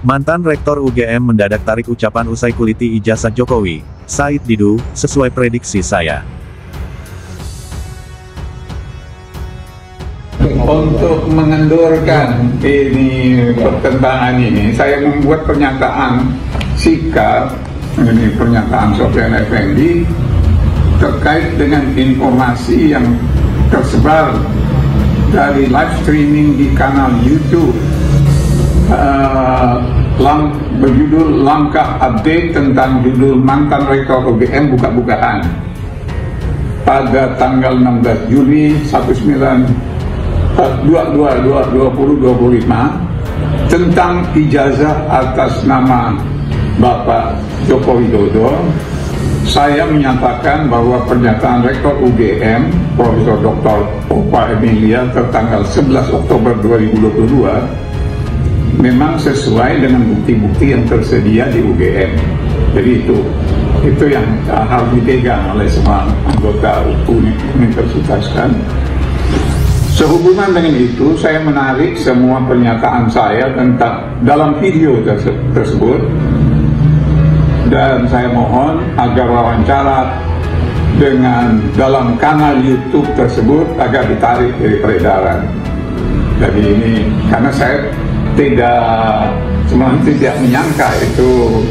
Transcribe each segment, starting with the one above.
Mantan Rektor UGM mendadak tarik ucapan usai kuliti ijazah Jokowi. Said Didu, sesuai prediksi saya. Untuk mengendurkan ini pertentangan ini, saya membuat pernyataan sikap, ini pernyataan Sofyan Effendi terkait dengan informasi yang tersebar dari live streaming di kanal YouTube berjudul Langkah Update tentang judul Mantan Rektor UGM buka-bukaan pada tanggal 16 Juli 2025 tentang ijazah atas nama Bapak Joko Widodo. Saya menyatakan bahwa pernyataan Rektor UGM Profesor Dr. Ova Emilia tertanggal 11 Oktober 2022 memang sesuai dengan bukti-bukti yang tersedia di UGM. Jadi itu yang harus dipegang oleh semua anggota universitas kan. Sehubungan dengan itu, saya menarik semua pernyataan saya tentang dalam video tersebut, dan saya mohon agar wawancara dengan dalam kanal YouTube tersebut agar ditarik dari peredaran. Jadi ini karena saya tidak menyangka itu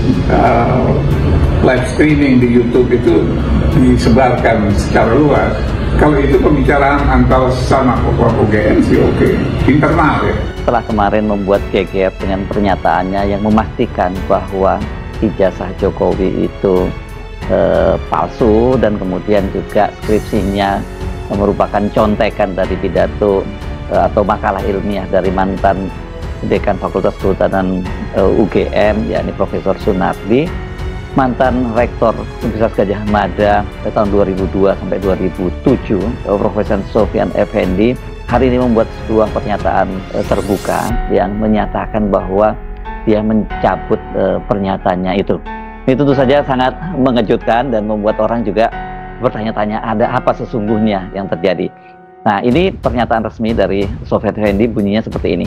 live streaming di YouTube itu disebarkan secara luas. Kalau itu pembicaraan antara sama UGM sih oke, internal ya. Setelah kemarin membuat geger dengan pernyataannya yang memastikan bahwa ijazah Jokowi itu palsu, dan kemudian juga skripsinya merupakan contekan dari pidato atau makalah ilmiah dari mantan Dekan Fakultas Kehutanan UGM, yakni Profesor Sunardi, mantan Rektor Universitas Gadjah Mada tahun 2002 sampai 2007, Profesor Sofyan Effendi, hari ini membuat sebuah pernyataan terbuka yang menyatakan bahwa dia mencabut pernyataannya itu. Ini tentu saja sangat mengejutkan dan membuat orang juga bertanya-tanya ada apa sesungguhnya yang terjadi. Nah, ini pernyataan resmi dari Sofyan Effendi, bunyinya seperti ini.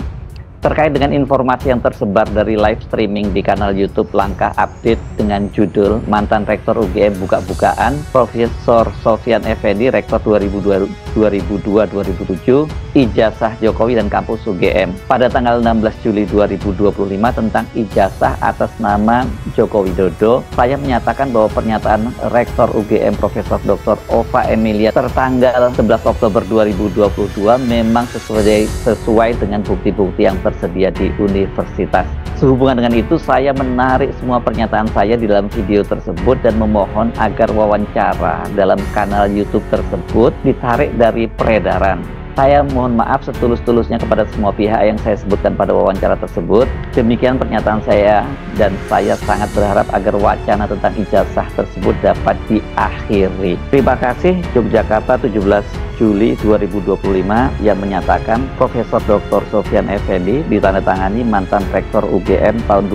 Terkait dengan informasi yang tersebar dari live streaming di kanal YouTube Langkah Update dengan judul Mantan Rektor UGM buka-bukaan, Profesor Sofyan Effendi, Rektor 2002-2007, ijazah Jokowi dan kampus UGM pada tanggal 16 Juli 2025 tentang ijazah atas nama Joko Widodo, saya menyatakan bahwa pernyataan Rektor UGM Profesor Dr. Ova Emilia tertanggal 11 Oktober 2022 memang sesuai dengan bukti-bukti yang tersedia di universitas. Sehubungan dengan itu, saya menarik semua pernyataan saya di dalam video tersebut dan memohon agar wawancara dalam kanal YouTube tersebut ditarik dari peredaran. Saya mohon maaf setulus-tulusnya kepada semua pihak yang saya sebutkan pada wawancara tersebut. Demikian pernyataan saya, dan saya sangat berharap agar wacana tentang ijazah tersebut dapat diakhiri. Terima kasih. Yogyakarta, 17 Juli 2025, yang menyatakan Profesor Dr. Sofyan Effendi ditandatangani mantan Rektor UGM tahun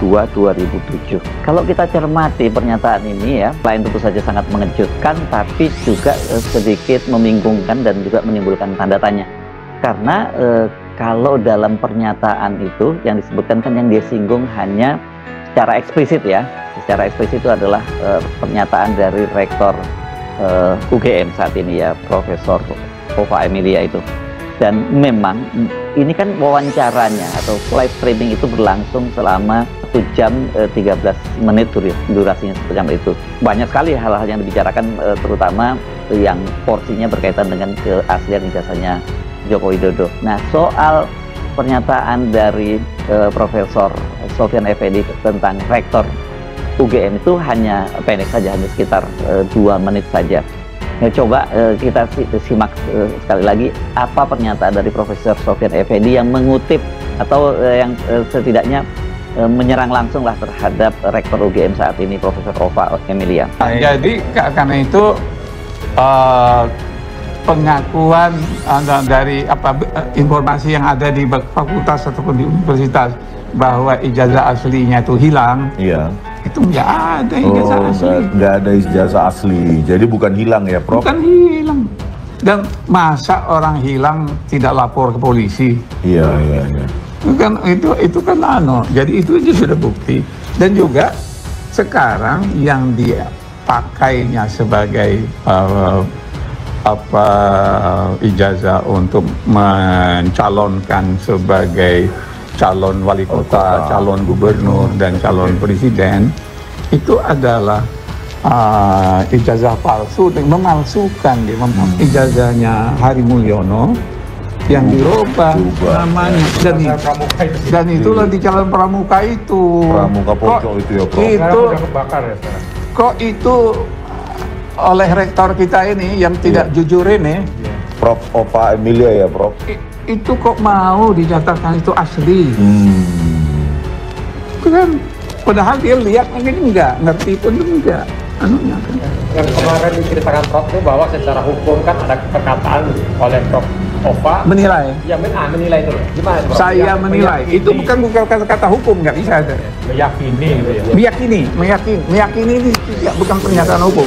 2002-2007. Kalau kita cermati pernyataan ini ya, selain tentu saja sangat mengejutkan, tapi juga sedikit membingungkan dan juga menimbulkan tanda tanya. Karena kalau dalam pernyataan itu yang disebutkan kan yang dia singgung hanya secara eksplisit ya. Secara eksplisit itu adalah pernyataan dari Rektor UGM saat ini ya, Profesor Ova Emilia itu. Dan memang ini kan wawancaranya atau live streaming itu berlangsung selama 1 jam 13 menit durasinya 1 jam itu. Banyak sekali hal-hal yang dibicarakan, terutama yang porsinya berkaitan dengan keaslian ijazahnya Joko Widodo. Nah, soal pernyataan dari Profesor Sofyan Effendi tentang Rektor UGM itu hanya pendek saja, hanya sekitar 2 menit saja. Nah, coba kita simak sekali lagi apa pernyataan dari Profesor Sofyan Effendi yang mengutip atau yang setidaknya menyerang langsung lah terhadap Rektor UGM saat ini, Profesor Ova Emilia. Jadi karena itu pengakuan dari informasi yang ada di fakultas ataupun di universitas bahwa ijazah aslinya itu hilang. Iya. Itu nggak ada ijazah asli. Nggak ada ijazah asli. Jadi bukan hilang ya, Prof? Bukan hilang. Dan masa orang hilang tidak lapor ke polisi? Iya, iya, iya. Itu kan jadi itu aja sudah bukti. Dan juga sekarang yang dia pakainya sebagai ijazah untuk mencalonkan sebagai calon wali kota, calon gubernur dan calon presiden itu adalah ijazah palsu, memalsukan dia, ijazahnya Hari Mulyono yang dirubah namanya dan itulah di calon pramuka itu. Pramuka pojok itu ya, Prof. Itu kok itu oleh rektor kita ini yang tidak jujur ini, Prof. Opa Emilia ya, Prof. Itu kok mau dinyatakan itu asli? Itu kan padahal dia lihat ini enggak, ngerti pun enggak. Anunya kan. Yang kemarin diceritakan Prof itu bahwa secara hukum kan ada perkataan oleh Prof Ova Menilai. Ya, menilai itu. Gimana, Prof? Saya menilai. Itu bukan kata hukum, nggak bisa ada. Meyakini gitu ya. Meyakini ini bukan pernyataan hukum.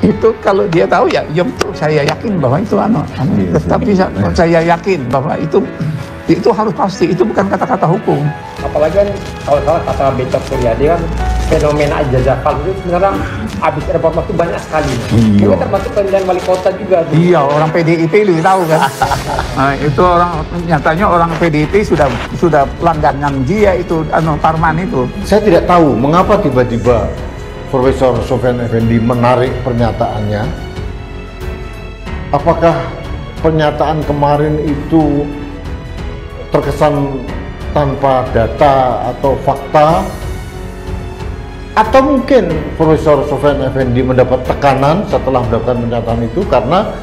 Itu kalau dia tahu ya betul, saya yakin bahwa itu tapi saya yakin bahwa itu harus pasti, itu bukan kata-kata hukum. Apalagi kan kalau salah kata Becok Suryadi kan fenomena ijazah palsu itu sebenarnya habis reformasi banyak sekali. Itu termasuk pemilihan wali kota juga. Iya, orang PDIP lebih tahu kan. Nah, itu nyatanya orang PDIP sudah langganan dia itu Parman itu. Saya tidak tahu mengapa tiba-tiba Profesor Sofyan Effendi menarik pernyataannya. Apakah pernyataan kemarin itu terkesan tanpa data atau fakta, atau mungkin Profesor Sofyan Effendi mendapat tekanan setelah mendapatkan pernyataan itu, karena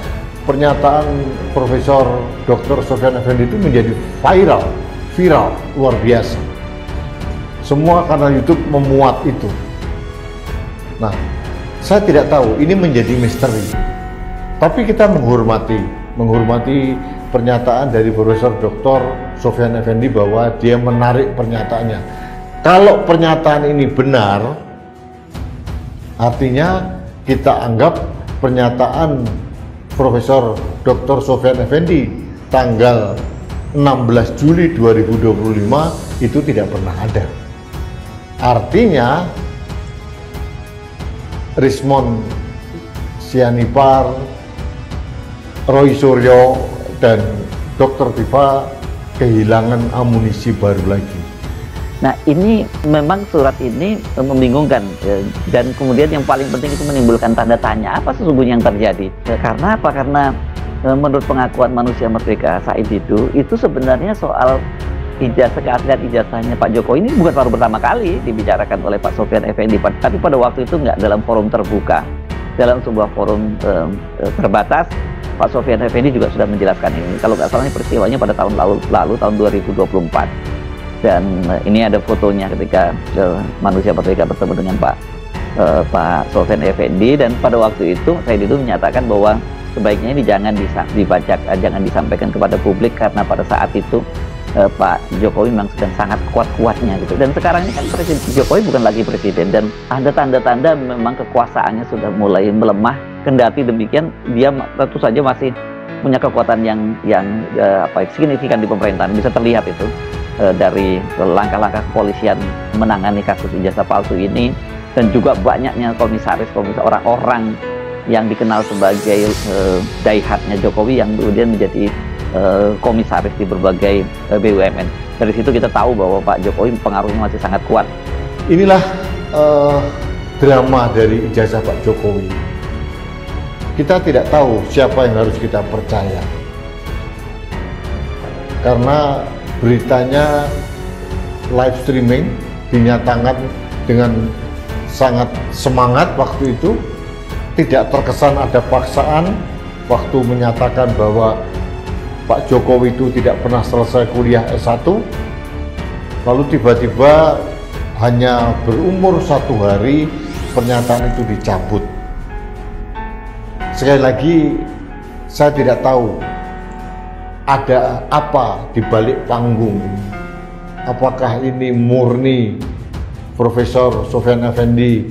pernyataan Profesor Dr. Sofyan Effendi itu menjadi viral luar biasa. Semua kanal YouTube memuat itu. Nah, saya tidak tahu, ini menjadi misteri. Tapi kita menghormati pernyataan dari Profesor Dr. Sofyan Effendi bahwa dia menarik pernyataannya. Kalau pernyataan ini benar, artinya kita anggap pernyataan Profesor Dr. Sofyan Effendi tanggal 16 Juli 2025 itu tidak pernah ada. Artinya Rismond Sianipar, Roy Suryo, dan Dr. Tifa kehilangan amunisi baru lagi. Nah, ini memang surat ini membingungkan, dan kemudian yang paling penting itu menimbulkan tanda tanya, apa sesungguhnya yang terjadi? Karena apa? Karena menurut pengakuan Manusia Merdeka Said Didu, itu sebenarnya soal keaslian ijazahnya Pak Jokowi ini bukan baru pertama kali dibicarakan oleh Pak Sofyan Effendi, tapi pada waktu itu nggak dalam forum terbuka, dalam sebuah forum terbatas. Pak Sofyan Effendi juga sudah menjelaskan ini. Kalau nggak salah, peristiwanya pada tahun lalu tahun 2024. Dan ini ada fotonya ketika Manusia Merdeka bertemu dengan Pak Sofyan Effendi, dan pada waktu itu saya itu menyatakan bahwa sebaiknya ini jangan jangan disampaikan kepada publik, karena pada saat itu Pak Jokowi memang sedang sangat kuat-kuatnya gitu. Dan sekarang ini kan Presiden Jokowi bukan lagi presiden, dan ada tanda-tanda memang kekuasaannya sudah mulai melemah. Kendati demikian, dia tentu saja masih punya kekuatan yang signifikan di pemerintahan. Bisa terlihat itu dari langkah-langkah kepolisian menangani kasus ijazah palsu ini, dan juga banyaknya komisaris orang-orang yang dikenal sebagai daihatnya Jokowi yang kemudian menjadi komisaris di berbagai BUMN. Dari situ kita tahu bahwa Pak Jokowi pengaruhnya masih sangat kuat. Inilah drama dari ijazah Pak Jokowi. Kita tidak tahu siapa yang harus kita percaya, karena beritanya live streaming, dinyatakan dengan sangat semangat waktu itu, tidak terkesan ada paksaan waktu menyatakan bahwa Pak Jokowi itu tidak pernah selesai kuliah S1, lalu tiba-tiba hanya berumur 1 hari pernyataan itu dicabut. Sekali lagi, saya tidak tahu ada apa di balik panggung. Apakah ini murni Profesor Sofyan Effendi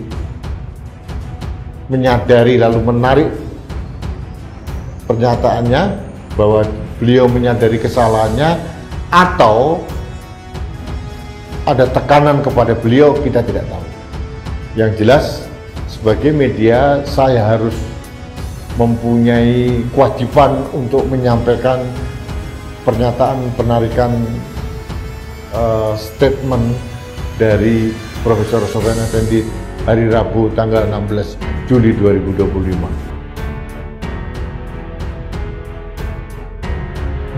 menyadari lalu menarik pernyataannya, bahwa beliau menyadari kesalahannya, atau ada tekanan kepada beliau, kita tidak tahu. Yang jelas sebagai media saya harus mempunyai kewajiban untuk menyampaikan pernyataan penarikan statement dari Profesor Sofyan Effendi hari Rabu tanggal 16 Juli 2025.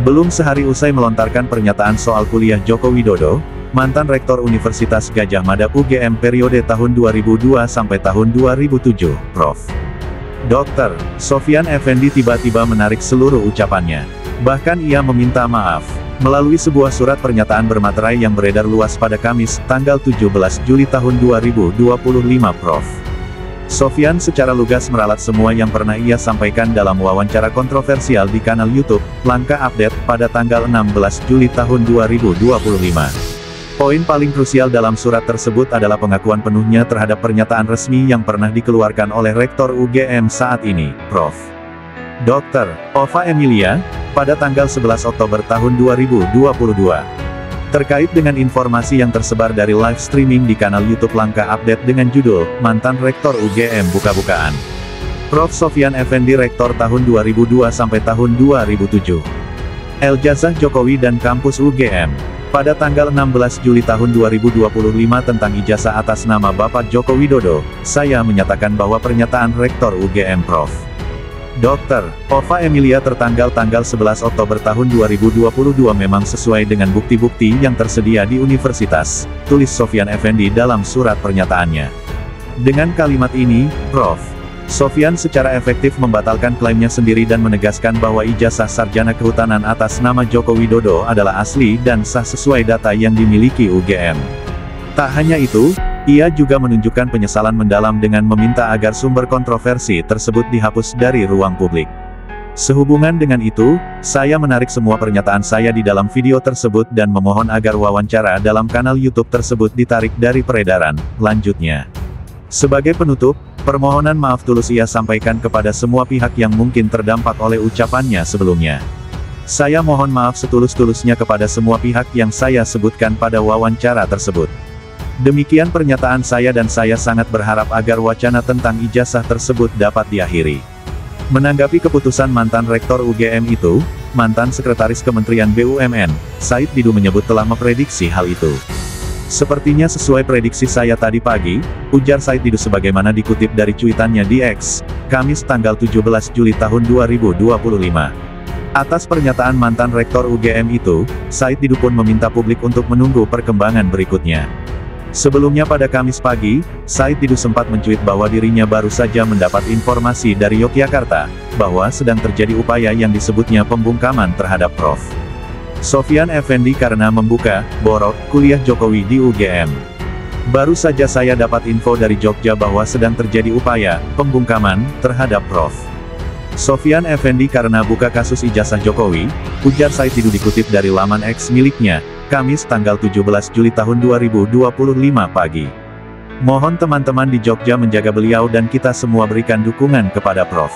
Belum sehari usai melontarkan pernyataan soal kuliah Joko Widodo, mantan Rektor Universitas Gadjah Mada UGM periode tahun 2002 sampai tahun 2007, Prof. Dr. Sofyan Effendi tiba-tiba menarik seluruh ucapannya. Bahkan ia meminta maaf. Melalui sebuah surat pernyataan bermaterai yang beredar luas pada Kamis, tanggal 17 Juli tahun 2025, Prof. Sofyan secara lugas meralat semua yang pernah ia sampaikan dalam wawancara kontroversial di kanal YouTube, Langkah Update, pada tanggal 16 Juli tahun 2025. Poin paling krusial dalam surat tersebut adalah pengakuan penuhnya terhadap pernyataan resmi yang pernah dikeluarkan oleh Rektor UGM saat ini, Prof. Dr. Ova Emilia, pada tanggal 11 Oktober tahun 2022. Terkait dengan informasi yang tersebar dari live streaming di kanal YouTube Langkah Update dengan judul, Mantan Rektor UGM Buka-Bukaan. Prof. Sofyan Effendi Rektor tahun 2002 sampai tahun 2007. Ijazah Jokowi dan Kampus UGM. Pada tanggal 16 Juli tahun 2025 tentang ijazah atas nama Bapak Joko Widodo, saya menyatakan bahwa pernyataan Rektor UGM Prof. Dr. Ova Emilia tertanggal tanggal 11 Oktober tahun 2022 memang sesuai dengan bukti-bukti yang tersedia di universitas, tulis Sofyan Effendi dalam surat pernyataannya. Dengan kalimat ini, Prof. Sofyan secara efektif membatalkan klaimnya sendiri dan menegaskan bahwa ijazah sarjana kehutanan atas nama Joko Widodo adalah asli dan sah sesuai data yang dimiliki UGM. Tak hanya itu, ia juga menunjukkan penyesalan mendalam dengan meminta agar sumber kontroversi tersebut dihapus dari ruang publik. Sehubungan dengan itu, saya menarik semua pernyataan saya di dalam video tersebut dan memohon agar wawancara dalam kanal YouTube tersebut ditarik dari peredaran, lanjutnya. Sebagai penutup, permohonan maaf tulus ia sampaikan kepada semua pihak yang mungkin terdampak oleh ucapannya sebelumnya. Saya mohon maaf setulus-tulusnya kepada semua pihak yang saya sebutkan pada wawancara tersebut. Demikian pernyataan saya dan saya sangat berharap agar wacana tentang ijazah tersebut dapat diakhiri. Menanggapi keputusan mantan Rektor UGM itu, mantan Sekretaris Kementerian BUMN, Said Didu menyebut telah memprediksi hal itu. Sepertinya sesuai prediksi saya tadi pagi, ujar Said Didu sebagaimana dikutip dari cuitannya di X, Kamis tanggal 17 Juli tahun 2025. Atas pernyataan mantan Rektor UGM itu, Said Didu pun meminta publik untuk menunggu perkembangan berikutnya. Sebelumnya pada Kamis pagi, Said Didu sempat mencuit bahwa dirinya baru saja mendapat informasi dari Yogyakarta, bahwa sedang terjadi upaya yang disebutnya pembungkaman terhadap Prof. Sofyan Effendi karena membuka, borok, kuliah Jokowi di UGM. Baru saja saya dapat info dari Jogja bahwa sedang terjadi upaya, pembungkaman, terhadap Prof. Sofyan Effendi karena buka kasus ijazah Jokowi, ujar Said Didu dikutip dari laman X miliknya, Kamis tanggal 17 Juli tahun 2025 pagi. Mohon teman-teman di Jogja menjaga beliau dan kita semua berikan dukungan kepada Prof.